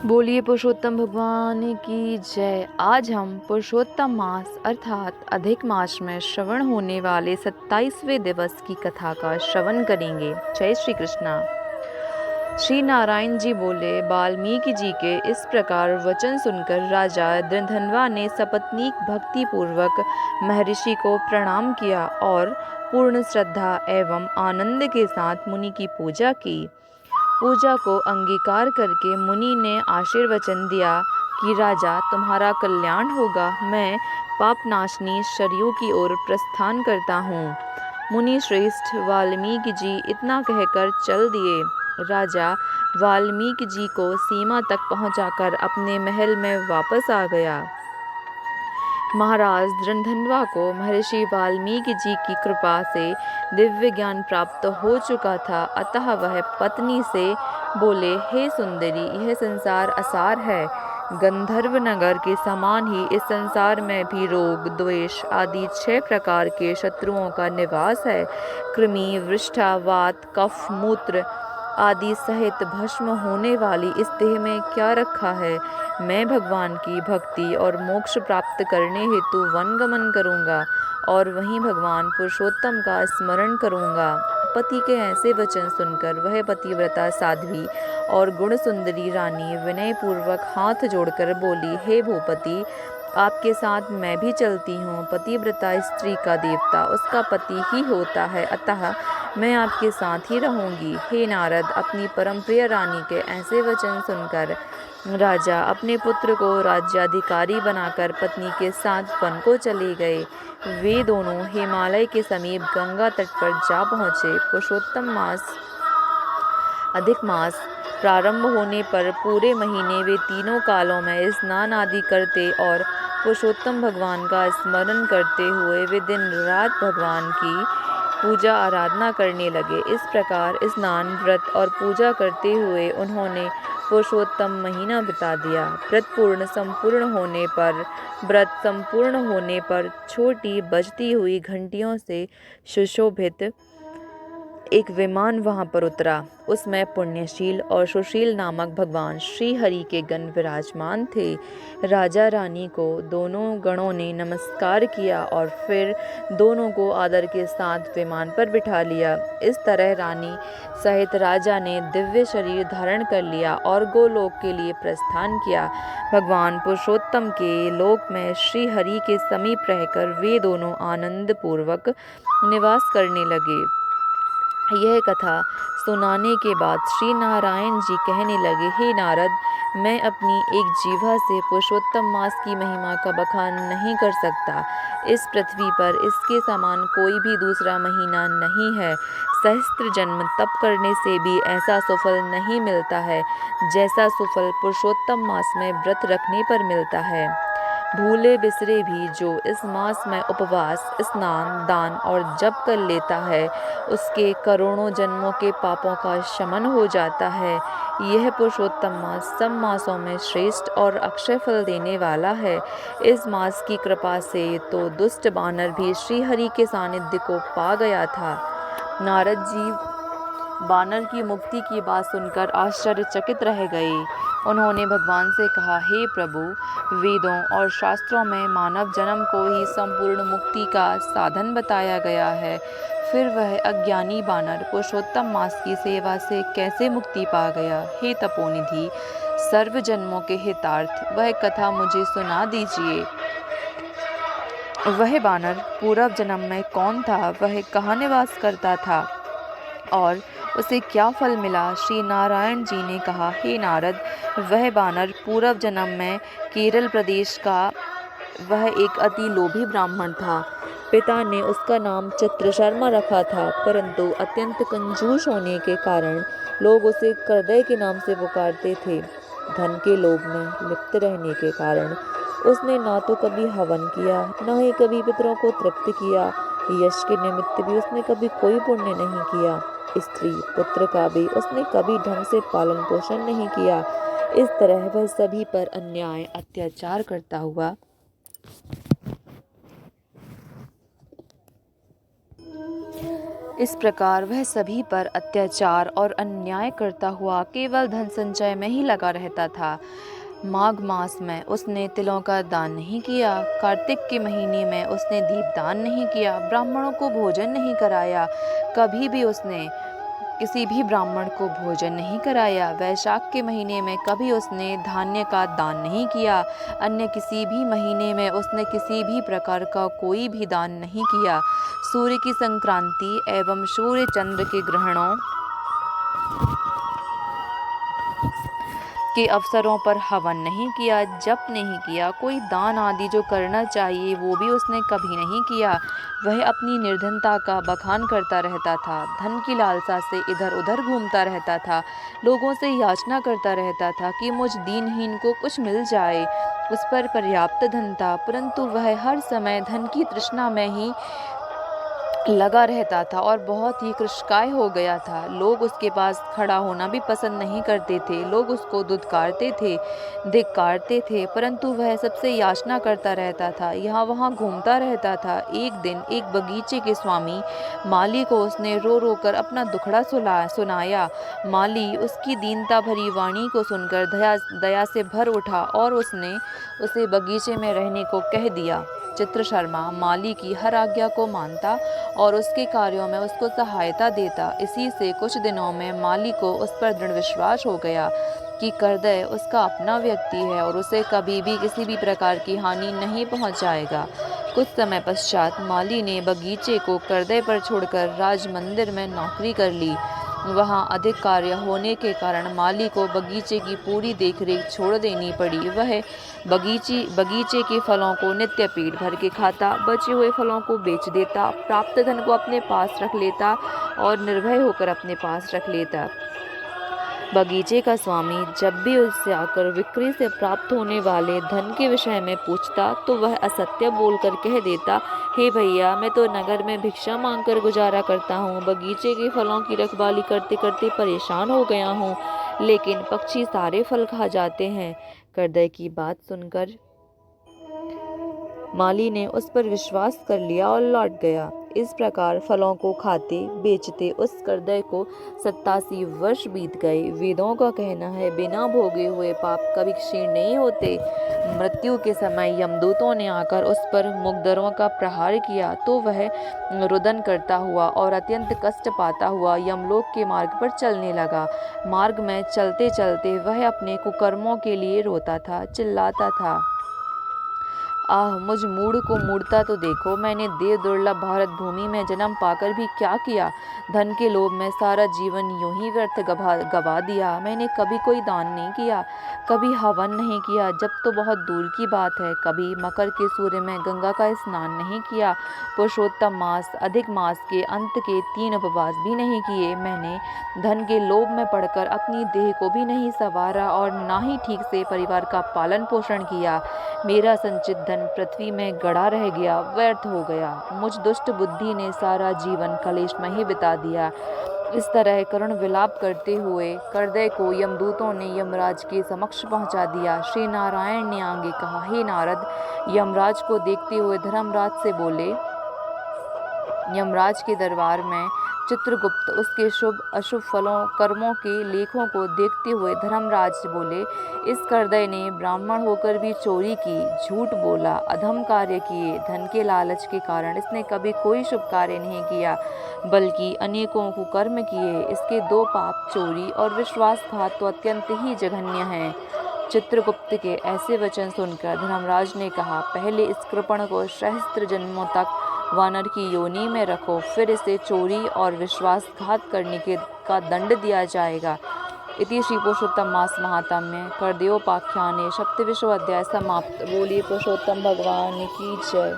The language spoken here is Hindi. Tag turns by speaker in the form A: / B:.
A: बोलिए पुरुषोत्तम भगवान की जय। आज हम पुरुषोत्तम मास अर्थात अधिक मास में श्रवण होने वाले 27वें दिवस की कथा का श्रवण करेंगे। जय श्री कृष्णा। श्री नारायण जी बोले, वाल्मीकि जी के इस प्रकार वचन सुनकर राजा दृधन्वा ने सपत्नीक भक्ति पूर्वक महर्षि को प्रणाम किया और पूर्ण श्रद्धा एवं आनंद के साथ मुनि की पूजा की। पूजा को अंगीकार करके मुनि ने आशीर्वचन दिया कि राजा, तुम्हारा कल्याण होगा। मैं पापनाशनी सरयू की ओर प्रस्थान करता हूँ। मुनि श्रेष्ठ वाल्मीकि जी इतना कहकर चल दिए। राजा वाल्मीकि जी को सीमा तक पहुँचाकर अपने महल में वापस आ गया। महाराज दृधन्वा को महर्षि वाल्मीकि जी की कृपा से दिव्य ज्ञान प्राप्त हो चुका था, अतः वह पत्नी से बोले, हे सुंदरी, यह संसार असार है। गंधर्व नगर के समान ही इस संसार में भी रोग, द्वेष आदि 6 प्रकार के शत्रुओं का निवास है। कृमि, वृष्ठा, वात, कफ, मूत्र आदि सहित भस्म होने वाली इस देह में क्या रखा है। मैं भगवान की भक्ति और मोक्ष प्राप्त करने हेतु वनगमन करूँगा और वहीं भगवान पुरुषोत्तम का स्मरण करूँगा। पति के ऐसे वचन सुनकर वह पतिव्रता साध्वी और गुण सुंदरी रानी विनय पूर्वक हाथ जोड़कर बोली, हे भूपति, आपके साथ मैं भी चलती हूँ। पतिव्रता स्त्री का देवता उसका पति ही होता है, अतः मैं आपके साथ ही रहूँगी। हे नारद, अपनी परमप्रिय रानी के ऐसे वचन सुनकर राजा अपने पुत्र को राज्याधिकारी बनाकर पत्नी के साथ वन को चले गए। वे दोनों हिमालय के समीप गंगा तट पर जा पहुँचे। पुरुषोत्तम मास अधिक मास प्रारंभ होने पर पूरे महीने वे तीनों कालों में स्नान आदि करते और पुरुषोत्तम भगवान का स्मरण करते हुए वे दिन रात भगवान की पूजा आराधना करने लगे। इस प्रकार स्नान, व्रत और पूजा करते हुए उन्होंने पुरुषोत्तम महीना बिता दिया। व्रत संपूर्ण होने पर छोटी बजती हुई घंटियों से सुशोभित एक विमान वहां पर उतरा। उसमें पुण्यशील और सुशील नामक भगवान श्री हरि के गण विराजमान थे। राजा रानी को दोनों गणों ने नमस्कार किया और फिर दोनों को आदर के साथ विमान पर बिठा लिया। इस तरह रानी सहित राजा ने दिव्य शरीर धारण कर लिया और गोलोक के लिए प्रस्थान किया। भगवान पुरुषोत्तम के लोक में श्री हरि के समीप रहकर वे दोनों आनंद पूर्वक निवास करने लगे। यह कथा सुनाने के बाद श्री नारायण जी कहने लगे, हे नारद, मैं अपनी एक जीवा से पुरुषोत्तम मास की महिमा का बखान नहीं कर सकता। इस पृथ्वी पर इसके समान कोई भी दूसरा महीना नहीं है। सहस्त्र जन्म तप करने से भी ऐसा सुफल नहीं मिलता है जैसा सुफल पुरुषोत्तम मास में व्रत रखने पर मिलता है। भूले बिसरे भी जो इस मास में उपवास, स्नान, दान और जप कर लेता है, उसके करोड़ों जन्मों के पापों का शमन हो जाता है। यह पुरुषोत्तम मास सब मासों में श्रेष्ठ और अक्षय फल देने वाला है। इस मास की कृपा से तो दुष्ट बानर भी श्रीहरि के सानिध्य को पा गया था। नारद जी बानर की मुक्ति की बात सुनकर आश्चर्यचकित रह गए। उन्होंने भगवान से कहा, हे प्रभु, वेदों और शास्त्रों में मानव जन्म को ही संपूर्ण मुक्ति का साधन बताया गया है, फिर वह अज्ञानी बानर पुरुषोत्तम मास की सेवा से कैसे मुक्ति पा गया। हे तपोनिधि, सर्व जन्मों के हितार्थ वह कथा मुझे सुना दीजिए। वह बानर पूर्व जन्म में कौन था, वह कहाँ निवास करता था और उसे क्या फल मिला। श्री नारायण जी ने कहा, हे नारद, वह बानर पूर्व जन्म में केरल प्रदेश का वह एक अति लोभी ब्राह्मण था। पिता ने उसका नाम चित्रशर्मा रखा था, परंतु अत्यंत कंजूस होने के कारण लोग उसे करदय के नाम से पुकारते थे। धन के लोभ में लिप्त रहने के कारण उसने ना तो कभी हवन किया, न ही कभी पितरों को तृप्त किया। यश के निमित्त भी उसने कभी कोई पुण्य नहीं किया। स्त्री पुत्र का भी उसने कभी ढंग से पालन पोषण नहीं किया। इस तरह वह सभी पर अन्याय अत्याचार करता हुआ इस प्रकार वह सभी पर अत्याचार और अन्याय करता हुआ केवल धन संचय में ही लगा रहता था। माघ मास में उसने तिलों का दान नहीं किया, कार्तिक के महीने में उसने दीपदान नहीं किया, ब्राह्मणों को भोजन नहीं कराया, कभी भी उसने किसी भी ब्राह्मण को भोजन नहीं कराया। वैशाख के महीने में कभी उसने धान्य का दान नहीं किया, अन्य किसी भी महीने में उसने किसी भी प्रकार का कोई भी दान नहीं किया। सूर्य की संक्रांति एवं सूर्य चंद्र के ग्रहणों के अवसरों पर हवन नहीं किया, जप नहीं किया, कोई दान आदि जो करना चाहिए वो भी उसने कभी नहीं किया। वह अपनी निर्धनता का बखान करता रहता था, धन की लालसा से इधर उधर घूमता रहता था, लोगों से याचना करता रहता था कि मुझ दीनहीन को कुछ मिल जाए। उस पर पर्याप्त धन था, परंतु वह हर समय धन की तृष्णा में ही लगा रहता था और बहुत ही कृशकाय हो गया था। लोग उसके पास खड़ा होना भी पसंद नहीं करते थे, लोग उसको धुतकारते थे, धिक्कारते थे, परंतु वह सबसे याचना करता रहता था, यहाँ वहाँ घूमता रहता था। एक दिन एक बगीचे के स्वामी माली को उसने रो रो कर अपना दुखड़ा सुनाया। माली उसकी दीनता भरी वाणी को सुनकर दया से भर उठा और उसने उसे बगीचे में रहने को कह दिया। चित्रशर्मा माली की हर आज्ञा को मानता और उसके कार्यों में उसको सहायता देता। इसी से कुछ दिनों में माली को उस पर दृढ़ विश्वास हो गया कि करदय उसका अपना व्यक्ति है और उसे कभी भी किसी भी प्रकार की हानि नहीं पहुंचाएगा। कुछ समय पश्चात माली ने बगीचे को करदय पर छोड़कर राज मंदिर में नौकरी कर ली। वहाँ अधिक कार्य होने के कारण माली को बगीचे की पूरी देखरेख छोड़ देनी पड़ी। वह बगीचे के फलों को नित्य पेट भर के खाता, बचे हुए फलों को बेच देता, प्राप्त धन को अपने पास रख लेता और निर्भय होकर अपने पास रख लेता। बगीचे का स्वामी जब भी उससे आकर बिक्री से प्राप्त होने वाले धन के विषय में पूछता तो वह असत्य बोलकर कह देता, हे भैया, मैं तो नगर में भिक्षा मांगकर गुजारा करता हूँ, बगीचे के फलों की रखवाली करते करते परेशान हो गया हूँ, लेकिन पक्षी सारे फल खा जाते हैं। करदय की बात सुनकर माली ने उस पर विश्वास कर लिया और लौट गया। इस प्रकार फलों को खाते बेचते उस करदय को 87 वर्ष बीत गए। वेदों का कहना है, बिना भोगे हुए पाप कभी क्षीण नहीं होते। मृत्यु के समय यमदूतों ने आकर उस पर मुग्धरों का प्रहार किया तो वह रुदन करता हुआ और अत्यंत कष्ट पाता हुआ यमलोक के मार्ग पर चलने लगा। मार्ग में चलते चलते वह अपने कुकर्मों के लिए रोता था, चिल्लाता था, आह, मुझ मूढ़ को मूढ़ता तो देखो, मैंने देव दुर्लभ भारत भूमि में जन्म पाकर भी क्या किया। धन के लोभ में सारा जीवन यूं ही व्यर्थ गवा दिया। मैंने कभी कोई दान नहीं किया, कभी हवन नहीं किया, जब तो बहुत दूर की बात है, कभी मकर के सूर्य में गंगा का स्नान नहीं किया, पुरुषोत्तम मास अधिक मास के अंत के 3 उपवास भी नहीं किए। मैंने धन के लोभ में पड़कर अपनी देह को भी नहीं संवारा और ना ही ठीक से परिवार का पालन पोषण किया। मेरा संचित धन पृथ्वी में गड़ा रह गया, व्यर्थ हो गया। मुझ दुष्ट बुद्धि ने सारा जीवन कलेश में ही बिता दिया। इस तरह करुण विलाप करते हुए करदय को यमदूतों ने यमराज के समक्ष पहुंचा दिया। श्री नारायण ने आगे कहा, हे नारद, यमराज को देखते हुए धर्मराज से बोले। यमराज के दरबार में चित्रगुप्त उसके शुभ अशुभ फलों कर्मों के लेखों को देखते हुए धर्मराज बोले, इस करदय ने ब्राह्मण होकर भी चोरी की, झूठ बोला, अधम कार्य किए। धन के लालच के कारण इसने कभी कोई शुभ कार्य नहीं किया, बल्कि अनेकों कुकर्म किए। इसके 2 पाप, चोरी और विश्वासघात, तो अत्यंत ही जघन्य हैं। चित्रगुप्त के ऐसे वचन सुनकर धर्मराज ने कहा, पहले इस कृपण को सहस्त्र जन्मों तक वानर की योनि में रखो, फिर इसे चोरी और विश्वासघात करने का दंड दिया जाएगा। इति श्री पुरुषोत्तम मास महात्म्य करदयोपाख्याने 27वां अध्याय समाप्त। बोलिए पुरुषोत्तम भगवान की जय।